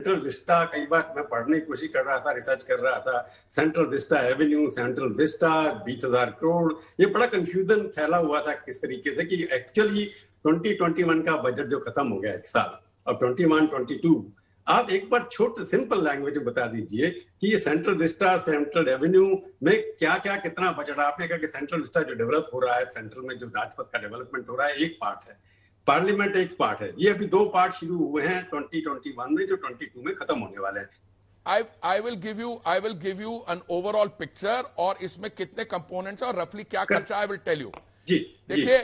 Central Vista, कई बार मैं पढ़ने की कोशिश कर रहा था, रिसर्च कर रहा था, central Vista Avenue, central Vista, 20,000 crore, ये बड़ा कंफ्यूजन फैला हुआ था किस तरीके से कि एक्चुअली 2021 का बजट जो खत्म हो गया एक साल, अब 21-22, आप एक बार छोटे सिंपल लैंग्वेज में बता दीजिए कि ये सेंट्रल विस्टा, सेंट्रल रेवेन्यू में क्या क्या कितना बजट। आपने कहा कि सेंट्रल विस्टा जो डेवलप हो रहा है, सेंट्रल में जो राजपथ का डेवलपमेंट हो रहा है, एक पार्ट है, पार्लियामेंट एक पार्ट है, ये अभी 2 पार्ट शुरू हुए हैं 2021 में, जो 22 में खत्म होने वाले हैं। I will give you an overall picture और इसमें कितने कंपोनेंट्स और रफली क्या खर्चा, आई विल टेल यू। जी देखिए,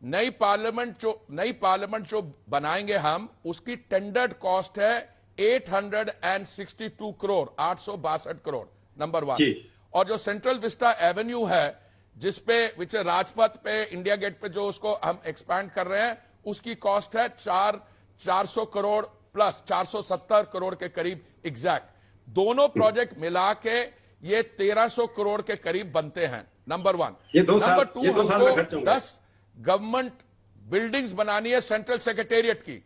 नई पार्लियामेंट जो बनाएंगे हम, उसकी टेंडर्ड कॉस्ट है 862 करोड़, 862 करोड़, नंबर 1। और जो सेंट्रल विस्टा एवेन्यू है, जिसपे विच राजपथ पे, इंडिया गेट पे जो उसको हम एक्सपैंड कर रहे हैं, उसकी कॉस्ट है 400 करोड़ प्लस 470 करोड़ के करीब एग्जैक्ट। दोनों प्रोजेक्ट मिला के ये 1300 करोड़ के करीब बनते हैं, नंबर 1। नंबर 2, हमको 10 गवर्नमेंट बिल्डिंग्स बनानी है सेंट्रल सेक्रेटेरिएट की,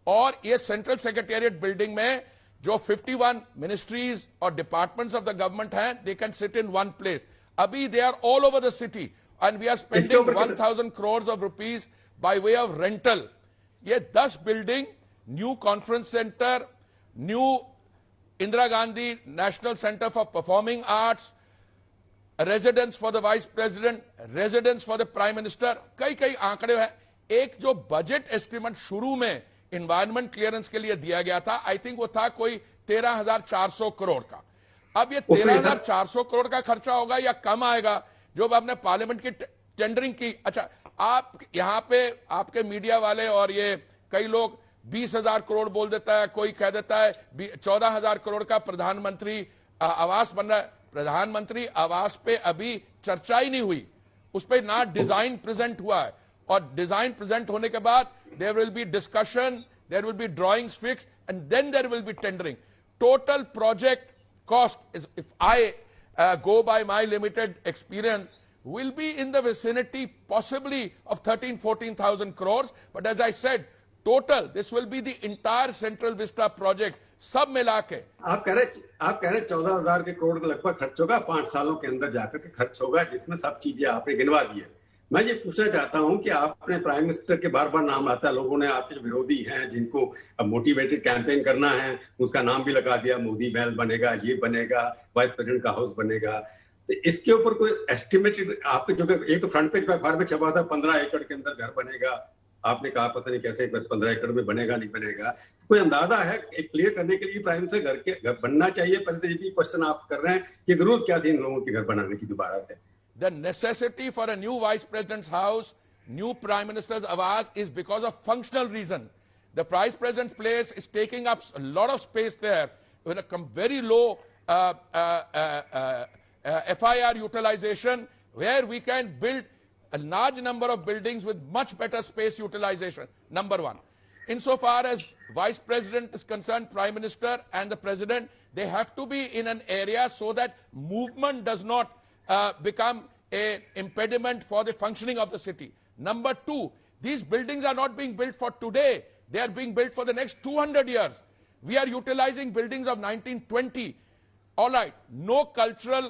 और ये सेंट्रल सेक्रेटेरिएट बिल्डिंग में जो 51 मिनिस्ट्रीज और डिपार्टमेंट्स ऑफ द गवर्नमेंट हैं, they can sit in one place. अभी they are all over the city and we are spending 1000 crore of rupees by way of rental. ये 10 building, new conference centre, new Indira Gandhi national centre for performing arts, residence for the vice president, residence for the prime minister, कई आंकड़े हैं। एक जो budget estimate शुरू में environment clearance के लिए दिया गया था, आई थिंक वो था कोई 13,400 करोड़ का। अब ये 13,400 करोड़ का खर्चा होगा या कम आएगा, जो आपने पार्लियामेंट की टेंडरिंग की। अच्छा, आप यहां पे आपके मीडिया वाले और ये कई लोग 20,000 करोड़ बोल देता है, कोई कह देता है 14,000 करोड़ का प्रधानमंत्री आवास बन रहा है। प्रधानमंत्री आवास पे अभी चर्चा ही नहीं हुई, उस पर ना डिजाइन प्रेजेंट हुआ है, और डिजाइन प्रेजेंट होने के बाद there will be discussion, there will be drawings fix and then there will be tendering. Total project cost is, if I go by my limited experience, will be in the vicinity possibly of 13,000-14,000 crores. But as I said, total this will be the entire Central Vista project, सब मिला के। आप कह रहे 14,000 के करोड़ का लगभग खर्च होगा, 5 सालों के अंदर जाकर के खर्च होगा, जिसमें सब चीजें आपने गिनवा दी है। मैं ये पूछना चाहता हूं कि आपने प्राइम मिनिस्टर के बार बार नाम आता है, लोगों ने, आपके जो विरोधी हैं जिनको मोटिवेटेड कैंपेन करना है, उसका नाम भी लगा दिया, मोदी महल बनेगा, ये बनेगा, वाइस प्रेसिडेंट का हाउस बनेगा। तो इसके ऊपर कोई एस्टिमेटेड आपके, जो एक तो फ्रंट पेज पे अखबार में छपा था 15 एकड़ के अंदर घर बनेगा, आपने कहा पता नहीं कैसे 15 एकड़ में बनेगा नहीं बनेगा, तो कोई अंदाजा है एक क्लियर करने के लिए प्राइम मिनिस्टर घर बनना चाहिए? पहले तो ये भी क्वेश्चन आप कर रहे हैं कि जरूरत क्या थी इन लोगों के घर बनाने की दोबारा से? The necessity for a new vice president's house, new prime minister's awas, is because of functional reason. The vice president's place is taking up a lot of space there with a very low FIR utilization, where we can build a large number of buildings with much better space utilization, number 1. Insofar as vice president is concerned, prime minister and the president, they have to be in an area so that movement does not become an impediment for the functioning of the city. Number 2, these buildings are not being built for today. They are being built for the next 200 years. We are utilizing buildings of 1920. All right, no cultural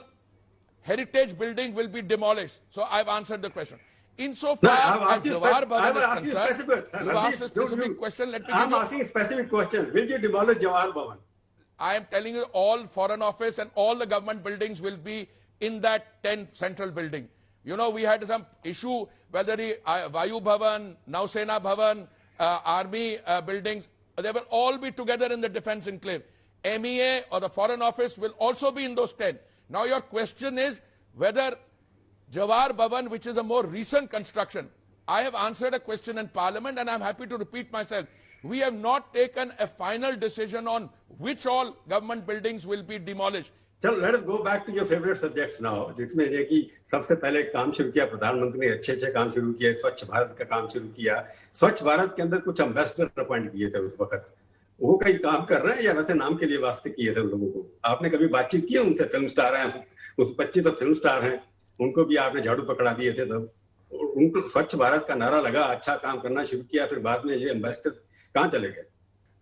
heritage building will be demolished. So I've answered the question. Insofar as Jawahar Bhavan is concerned, you asked a specific question. Let me I'm asking a specific question. Will you demolish Jawahar Bhavan? I am telling you, all Foreign Office and all the government buildings will be in that 10 central building. You know, we had some issue whether the Vayu Bhavan, Nausena Bhavan, army buildings, they will all be together in the defense enclave. MEA or the Foreign Office will also be in those 10. Now your question is whether Jawahar Bhavan, which is a more recent construction, I have answered a question in Parliament and I'm happy to repeat myself. We have not taken a final decision on which all government buildings will be demolished. चलो let us go back to your favourite subjects now, जिसमें ये कि सबसे पहले काम शुरू किया प्रधानमंत्री ने, अच्छे काम शुरू किए, स्वच्छ भारत का काम शुरू किया। स्वच्छ भारत के अंदर कुछ एम्बेसडर अपॉइंट किए थे उस वक्त, वो कई काम कर रहे हैं या वैसे नाम के लिए वास्ते किए थे उन लोगों को? आपने कभी बातचीत की उनसे? फिल्म स्टार हैं, उस 25 फिल्म स्टार हैं, उनको भी आपने झाड़ू पकड़ा दिए थे तब। उनको स्वच्छ भारत का नारा लगा, अच्छा काम करना शुरू किया, फिर बाद में ये एम्बेसडर कहाँ चले गए?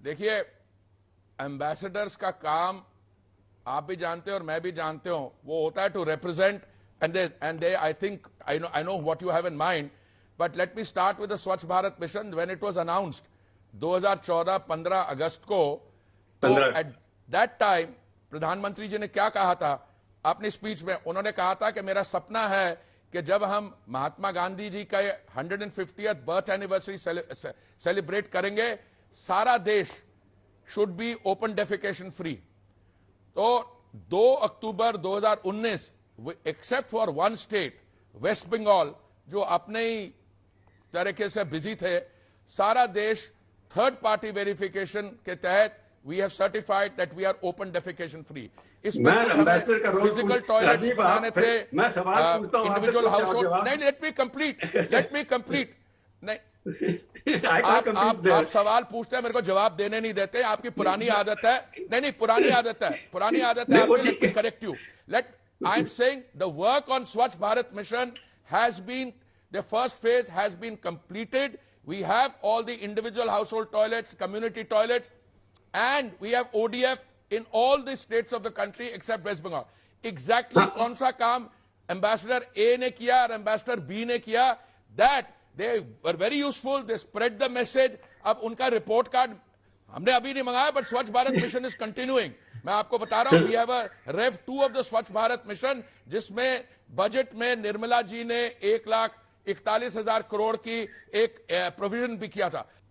देखिए, एम्बेसडर्स का काम आप भी जानते हो और मैं भी जानते हूं, वो होता है to represent and they I think I know what you have in mind, but let me start with the Swachh Bharat mission. When it was announced 2014 15 अगस्त को, तो at that time प्रधानमंत्री जी ने क्या कहा था अपनी स्पीच में? उन्होंने कहा था कि मेरा सपना है कि जब हम महात्मा गांधी जी का 150th बर्थ एनिवर्सरी सेलिब्रेट करेंगे, सारा देश should be open defecation free. तो 2 October 2019 except for one state West Bengal, जो अपने ही तरीके से बिजी थे, सारा देश थर्ड पार्टी वेरिफिकेशन के तहत we have certified that we are open defecation free. इसमें फिजिकल टॉयलेट्स बनाने थे, इंडिविजुअल हाउस होल्ड। नहीं, लेट मी कंप्लीट नहीं, आप सवाल पूछते हैं, मेरे को जवाब देने नहीं देते। आपकी पुरानी आदत है। नहीं, पुरानी आदत है आपकी। Correct you. I am saying the work on Swachh Bharat mission has been, the first phase has been completed. We have all the individual household toilets, community toilets, and we have ODF in all the states of the country except West Bengal. Exactly कौन सा काम ambassador ए ने किया और ambassador B ने किया, that they were very useful, they spread the message. अब उनका रिपोर्ट कार्ड हमने अभी नहीं मंगाया, बट स्वच्छ भारत मिशन इज कंटिन्यूइंग। मैं आपको बता रहा हूं, we have a rev 2 of the Swachh Bharat mission, जिसमें बजट में निर्मला जी ने 1,41,000 करोड़ की एक प्रोविजन भी किया था।